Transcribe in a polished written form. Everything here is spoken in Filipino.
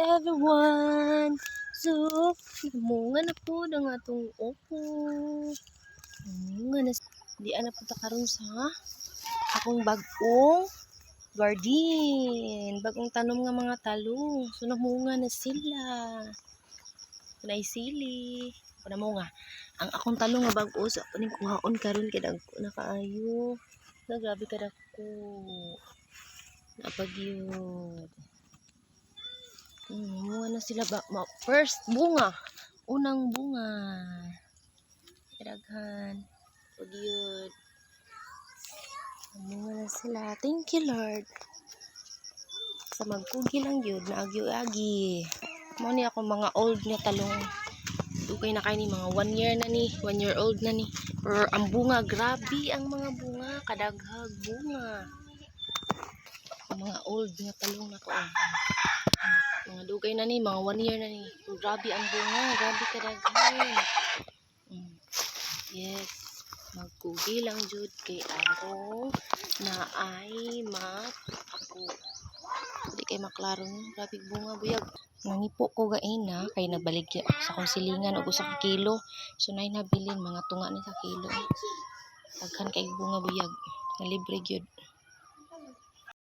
everyone. So, munga na po ng atong opo. Munga na. Di na po ta karon sa akong bagong garden. Bagong tanom nga mga talong. So, namunga na sila. Kunay sili. Namunga. Ang akong talong nga bago sa paning kuhaon karon kay dagko na kaayo. Na grabe ka dako. Napagyud. Munga na sila ba? First bunga. Unang bunga. Kadaghan. Pagyud. Munga na sila. Thank you, Lord. Sa magkugi lang yun. Naagyo-agi. Mo ni ako mga old nga talong. Dugay na kayo ni mga 1 year na ni. 1 year old na ni. Pero ang bunga, grabe ang mga bunga. Kadaghag bunga. Ang mga old nga talong na ko. Mga dugay na ni, mga 1 year na ni. Pero grabe ang bunga. Grabe kadaghan. Yes. Magkugi lang jud kay araw na ay mapako. Hindi kay maklaro no. Grabe bunga buyag. Nangipo ko gaina kay nabaligya sa kong silingan og usa ka kilo. So nay nabilin mga tunga ni sa kilo. Daghan kay bunga buyag. Na libre gyud.